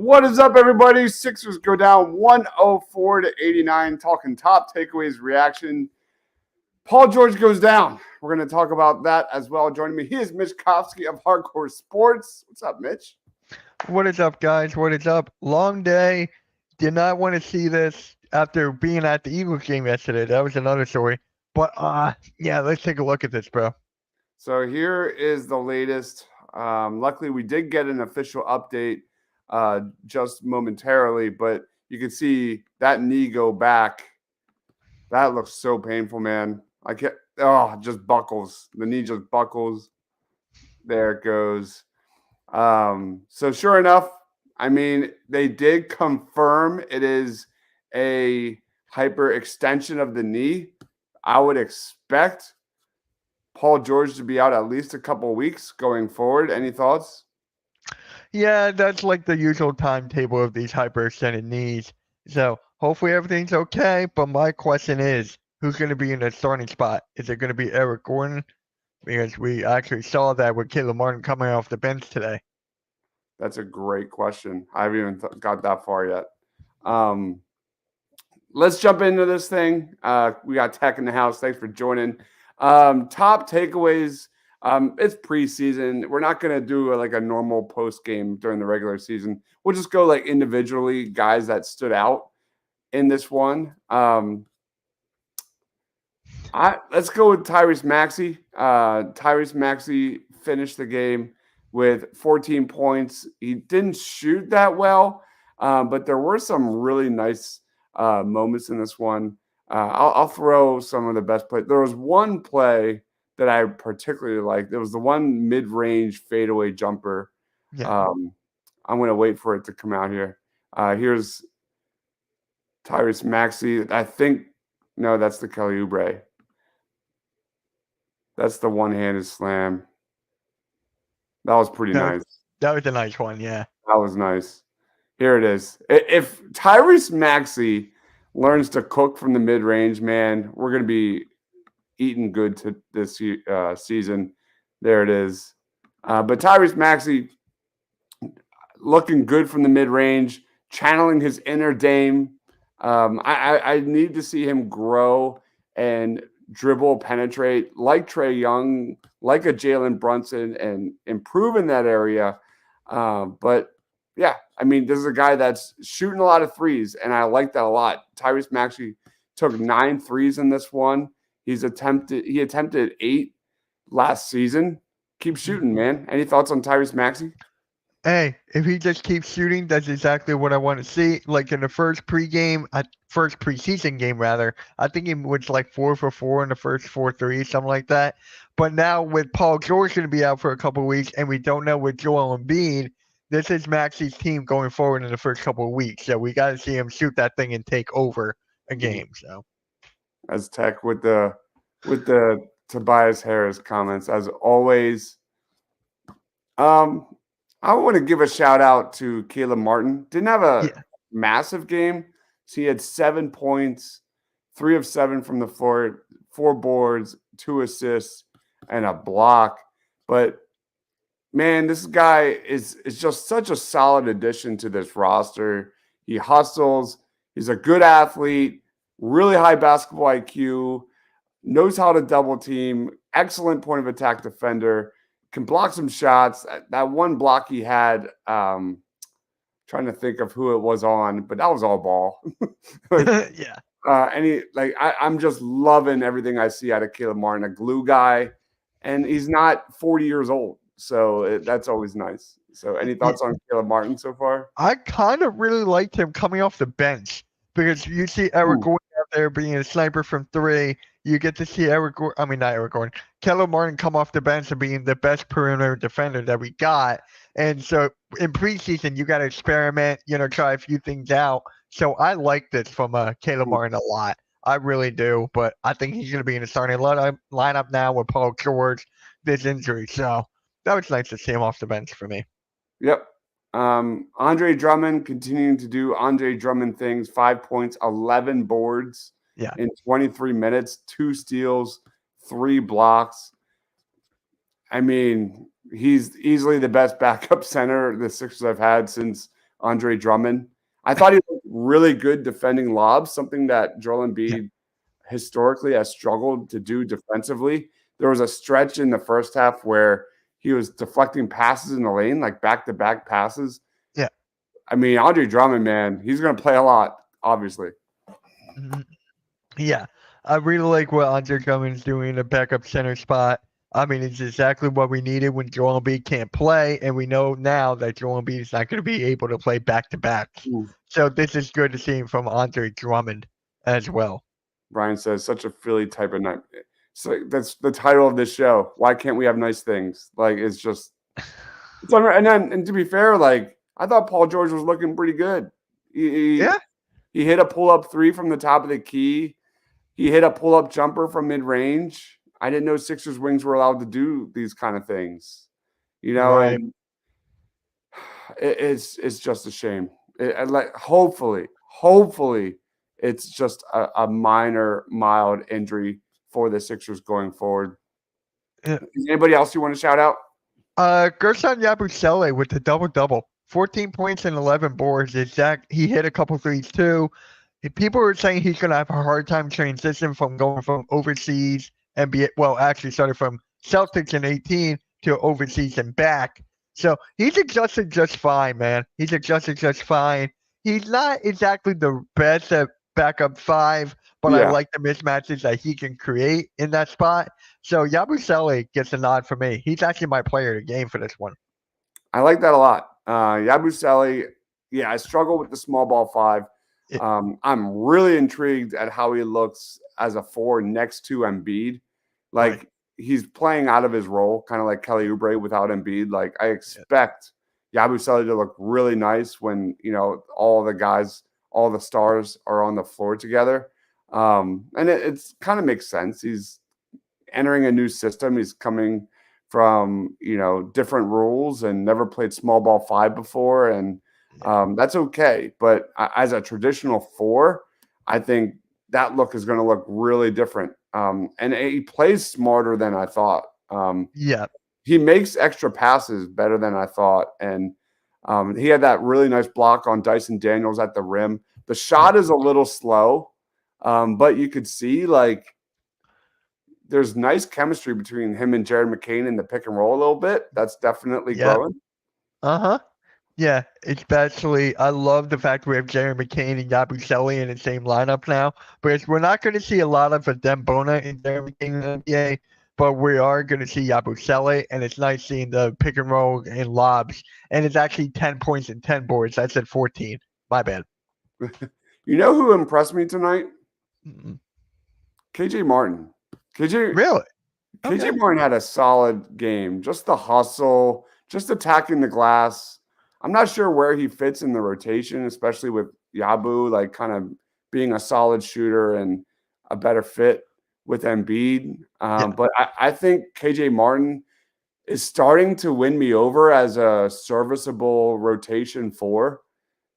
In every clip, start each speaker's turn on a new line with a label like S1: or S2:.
S1: What is up, everybody? Sixers go down 104-89. Talking top takeaways, reaction. Paul George goes down. We're going to talk about that as well. Joining me, he is Mitch Kofsky of Hardcore Sports. What's up, Mitch?
S2: What is up, guys? What is up? Long day. Did not want to see this after being at the Eagles game yesterday. That was another story. But, yeah, let's take a look at this, bro.
S1: So here is the latest. Luckily, we did get an official update just momentarily, but you can see that knee go back. That looks so painful, man. Just buckles. The knee just buckles. There it goes. So sure enough, I mean, they did confirm it is a hyperextension of the knee. I would expect Paul George to be out at least a couple of weeks going forward. Any thoughts?
S2: Yeah, that's like the usual timetable of these hyperextended knees. So hopefully everything's okay. But my question is, who's going to be in the starting spot? Is it going to be Eric Gordon? Because we actually saw that with Caleb Martin coming off the bench today.
S1: That's a great question. I haven't even got that far yet. Let's jump into this thing. We got Tech in the house. Thanks for joining. Top takeaways. It's preseason. We're not going to do a normal post game during the regular season. We'll just go individually, guys that stood out in this one. Let's go with Tyrese Maxey. Tyrese Maxey finished the game with 14 points. He didn't shoot that well, but there were some really nice moments in this one. I'll throw some of the best plays. There was one play that I particularly liked. It was the one mid-range fadeaway jumper.
S2: Yeah.
S1: I'm going to wait for it to come out here. Here's Tyrese Maxey. No, that's the Kelly Oubre. That's the one-handed slam. That was pretty nice.
S2: That was a nice one, yeah.
S1: That was nice. Here it is. If Tyrese Maxey learns to cook from the mid-range, man, we're going to be eating good to this season. There it is. But Tyrese Maxey looking good from the mid-range, channeling his inner Dame. I need to see him grow and dribble, penetrate like Trae Young, like a Jalen Brunson, and improve in that area. But yeah, I mean, this is a guy that's shooting a lot of threes, and I like that a lot. Tyrese Maxey took 9 threes in this one. He attempted 8 last season. Keep shooting, man. Any thoughts on Tyrese Maxey?
S2: Hey, if he just keeps shooting, that's exactly what I want to see. Like in the first preseason game, rather, I think he was 4 for 4 in the first 4 threes, something like that. But now with Paul George going to be out for a couple of weeks, and we don't know with Joel Embiid, this is Maxey's team going forward in the first couple of weeks. So we got to see him shoot that thing and take over a game. So,
S1: as Tech with the Tobias Harris comments, as always. I want to give a shout out to Caleb Martin. Didn't have a massive game. So he had 7 points, 3 of 7 from the floor, 4 boards, 2 assists, and a block. But man, this guy is just such a solid addition to this roster. He hustles. He's a good athlete, really high basketball IQ, knows how to double team, excellent point of attack defender, can block some shots. That one block he had, trying to think of who it was on, but that was all ball.
S2: yeah.
S1: I'm just loving everything I see out of Caleb Martin, a glue guy, and he's not 40 years old. So that's always nice. So any thoughts on Caleb Martin so far?
S2: I kind of really liked him coming off the bench because you see Eric Gordon out there being a sniper from 3. You get to see Caleb Martin come off the bench and being the best perimeter defender that we got. And so in preseason, you got to experiment, try a few things out. So I like this from Caleb Martin a lot. I really do. But I think he's going to be in the starting lineup now with Paul George, this injury. So that was nice to see him off the bench for me.
S1: Yep. Andre Drummond continuing to do Andre Drummond things. 5 points, 11 boards.
S2: Yeah.
S1: In 23 minutes, 2 steals, 3 blocks. I mean, he's easily the best backup center the Sixers have had since Andre Drummond. I thought he looked really good defending lobs, something that Joel Embiid historically has struggled to do defensively. There was a stretch in the first half where he was deflecting passes in the lane, like back-to-back passes.
S2: Yeah.
S1: I mean, Andre Drummond, man, he's going to play a lot, obviously.
S2: Mhm. Yeah. I really like what Andre Drummond's doing in the backup center spot. I mean, it's exactly what we needed when Joel Embiid can't play, and we know now that Joel Embiid is not going to be able to play back-to-backs. So this is good to see from Andre Drummond as well.
S1: Brian says, such a Philly type of night. So that's the title of this show. Why can't we have nice things? Like, it's just it's and to be fair, like, I thought Paul George was looking pretty good. He hit a pull-up three from the top of the key. He hit a pull-up jumper from mid-range. I didn't know Sixers wings were allowed to do these kind of things.
S2: Right.
S1: And it's just a shame. Hopefully it's just a minor, mild injury for the Sixers going forward. Is anybody else you want to shout out?
S2: Gerson Yabusele with the double-double. 14 points and 11 boards. He hit a couple threes too. People are saying he's going to have a hard time transition from going from overseas NBA. Well, actually started from Celtics in 18 to overseas and back. So he's adjusted just fine, man. He's adjusted just fine. He's not exactly the best at backup five, but I like the mismatches that he can create in that spot. So Yabusele gets a nod for me. He's actually my player of the game for this one.
S1: I like that a lot. Yabusele, I struggle with the small ball five. I'm really intrigued at how he looks as a four next to Embiid. Like, he's playing out of his role, kind of like Kelly Oubre without Embiid. Like, I expect Yabusele to look really nice when, all the guys, all the stars are on the floor together. And it's kind of makes sense. He's entering a new system. He's coming from, different rules and never played small ball five before. And that's okay. But as a traditional four, I think that look is going to look really different. And he plays smarter than I thought. He makes extra passes better than I thought. And he had that really nice block on Dyson Daniels at the rim. The shot is a little slow, but you could see, like, there's nice chemistry between him and Jared McCain in the pick and roll a little bit. That's definitely growing.
S2: Yeah, especially I love the fact we have Jared McCain and Yabusele in the same lineup now, because we're not going to see a lot of Dembona and Jared McCain in the NBA, but we are going to see Yabusele, and it's nice seeing the pick and roll and lobs, and it's actually 10 points and 10 boards. I said 14. My bad.
S1: You know who impressed me tonight? KJ Martin.
S2: Really?
S1: KJ Martin had a solid game. Just the hustle, just attacking the glass. I'm not sure where he fits in the rotation, especially with Yabu, like, kind of being a solid shooter and a better fit with Embiid. But I think KJ Martin is starting to win me over as a serviceable rotation four.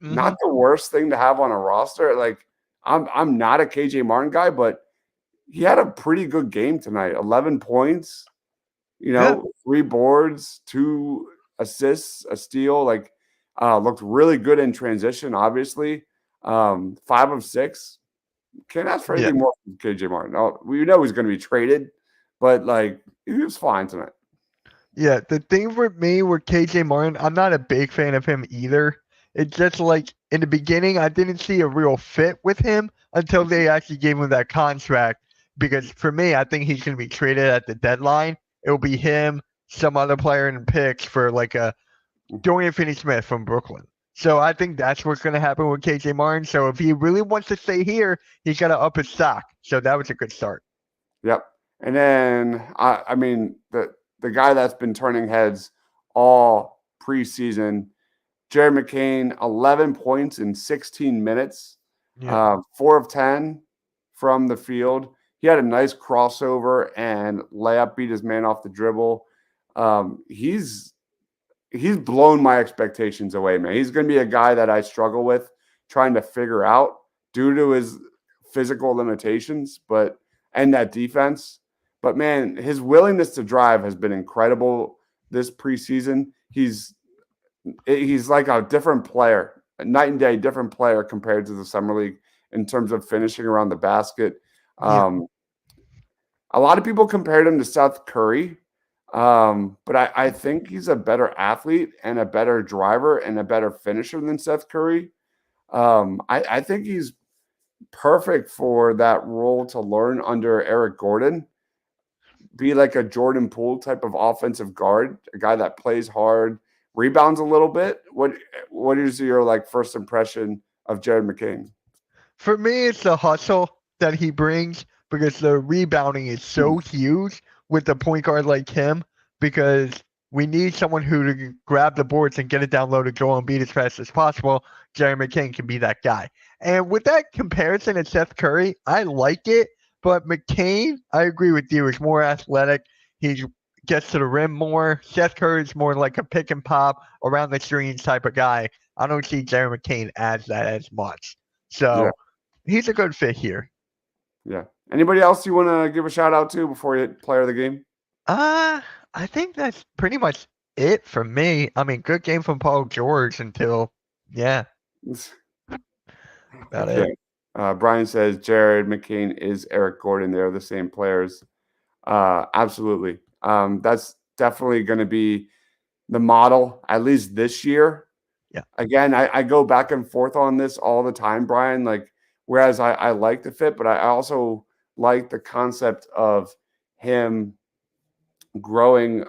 S1: Not the worst thing to have on a roster. Like, I'm not a KJ Martin guy, but he had a pretty good game tonight. 11 points, 3 boards, 2 assists, a steal. Like, looked really good in transition, obviously. 5 of 6. Can't ask for anything more from KJ Martin. We know he's going to be traded, but, like, he was fine tonight.
S2: Yeah, the thing with me with KJ Martin, I'm not a big fan of him either. It's just like in the beginning, I didn't see a real fit with him until they actually gave him that contract. Because for me, I think he's going to be traded at the deadline. It'll be him, some other player in picks for like a Dorian Finney-Smith from Brooklyn. So I think that's what's going to happen with KJ Martin. So if he really wants to stay here, he's got to up his stock. So that was a good start.
S1: Yep. And then, I mean, the guy that's been turning heads all preseason, Jared McCain, 11 points in 16 minutes, 4 of 10 from the field. He had a nice crossover and layup, beat his man off the dribble. He's blown my expectations away, man. He's going to be a guy that I struggle with trying to figure out due to his physical limitations, and that defense. But, man, his willingness to drive has been incredible this preseason. He's He's like a different player, a night and day different player compared to the summer league in terms of finishing around the basket.
S2: Yeah.
S1: A lot of people compared him to Seth Curry, but I think he's a better athlete and a better driver and a better finisher than Seth Curry. I think he's perfect for that role to learn under Eric Gordon. Be like a Jordan Poole type of offensive guard, a guy that plays hard, rebounds a little bit. What is your like first impression of Jared McCain?
S2: For me, it's the hustle that he brings because the rebounding is so huge with a point guard like him because we need someone who to grab the boards and get it down low to go and beat as fast as possible. Jerry McCain can be that guy. And with that comparison to Seth Curry, I like it. But McCain, I agree with you, is more athletic. He gets to the rim more. Seth Curry is more like a pick and pop around the screens type of guy. I don't see Jerry McCain as that as much. So he's a good fit here.
S1: Yeah. Anybody else you want to give a shout out to before you hit player of the game?
S2: I think that's pretty much it for me. I mean, good game from Paul George until, about
S1: Okay.
S2: it.
S1: Brian says Jared McCain is Eric Gordon. They're the same players. Absolutely. That's definitely going to be the model, at least this year.
S2: Yeah.
S1: Again, I go back and forth on this all the time, Brian. Like, whereas I like the fit, but I also like the concept of him growing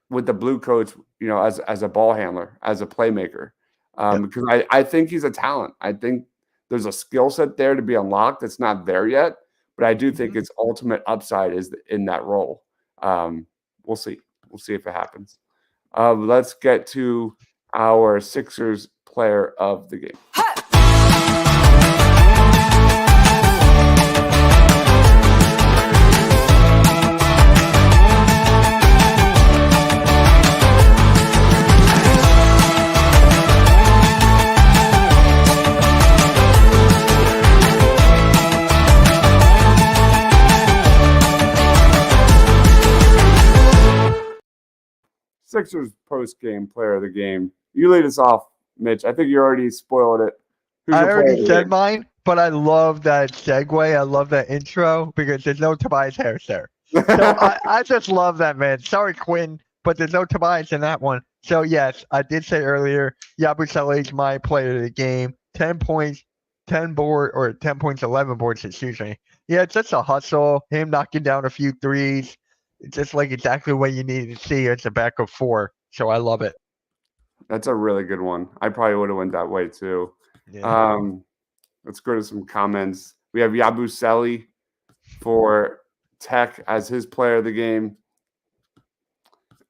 S1: with the blue coats, as a ball handler, as a playmaker. Because I think he's a talent. I think there's a skill set there to be unlocked that's not there yet, but I do think its ultimate upside is in that role. We'll see. We'll see if it happens. Let's get to our Sixers player of the game. Sixers post-game player of the game. You lead us off, Mitch. I think you already spoiled it.
S2: I already said mine, but I love that segue. I love that intro because there's no Tobias Harris there. So I just love that, man. Sorry, Quinn, but there's no Tobias in that one. So, yes, I did say earlier, Yabusele is my player of the game. 10 points, 10 points, 11 boards, excuse me. Yeah, it's just a hustle, him knocking down a few threes. It's just like exactly what you needed to see as a backup four. So I love it.
S1: That's a really good one. I probably would have went that way too.
S2: Yeah.
S1: Let's go to some comments. We have Yabusele for Tech as his player of the game.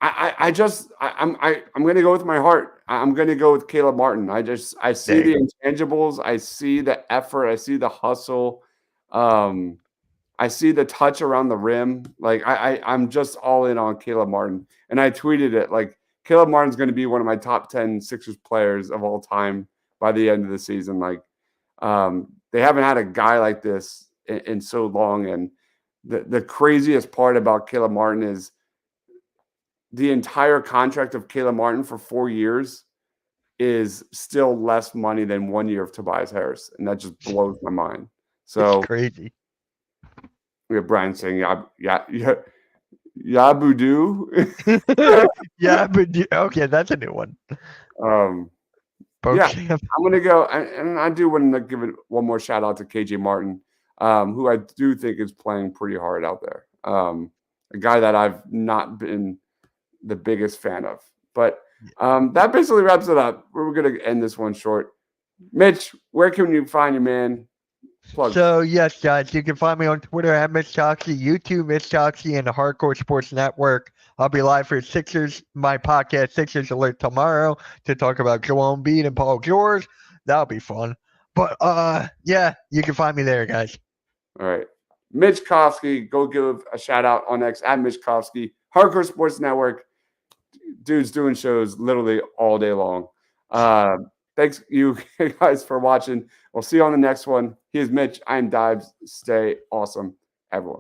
S1: I'm going to go with my heart. I'm going to go with Caleb Martin. I see the intangibles. I see the effort. I see the hustle. I see the touch around the rim. Like I'm just all in on Caleb Martin. And I tweeted it like Caleb Martin's going to be one of my top 10 Sixers players of all time by the end of the season. Like they haven't had a guy like this in so long. And the craziest part about Caleb Martin is the entire contract of Caleb Martin for 4 years is still less money than 1 year of Tobias Harris. And that just blows my mind. So
S2: it's crazy.
S1: We have Brian saying, Yabudu.
S2: Yabudu. Okay, that's a new one.
S1: I'm going to go, and I do want to give it one more shout out to KJ Martin, who I do think is playing pretty hard out there. A guy that I've not been the biggest fan of. But that basically wraps it up. We're going to end this one short. Mitch, where can you find you, man? Plug.
S2: So, yes, guys, you can find me on Twitter at Mitch Toxie, YouTube, Mitch Toxie, and the Hardcore Sports Network. I'll be live for Sixers, my podcast, Sixers Alert, tomorrow to talk about Joel Embiid and Paul George. That'll be fun. But, you can find me there, guys.
S1: All right. Mitch Kofsky, go give a shout out on X at Mitch Kofsky. Hardcore Sports Network. Dude's doing shows literally all day long. Thanks, you guys, for watching. We'll see you on the next one. He is Mitch. I'm Dibes. Stay awesome, everyone.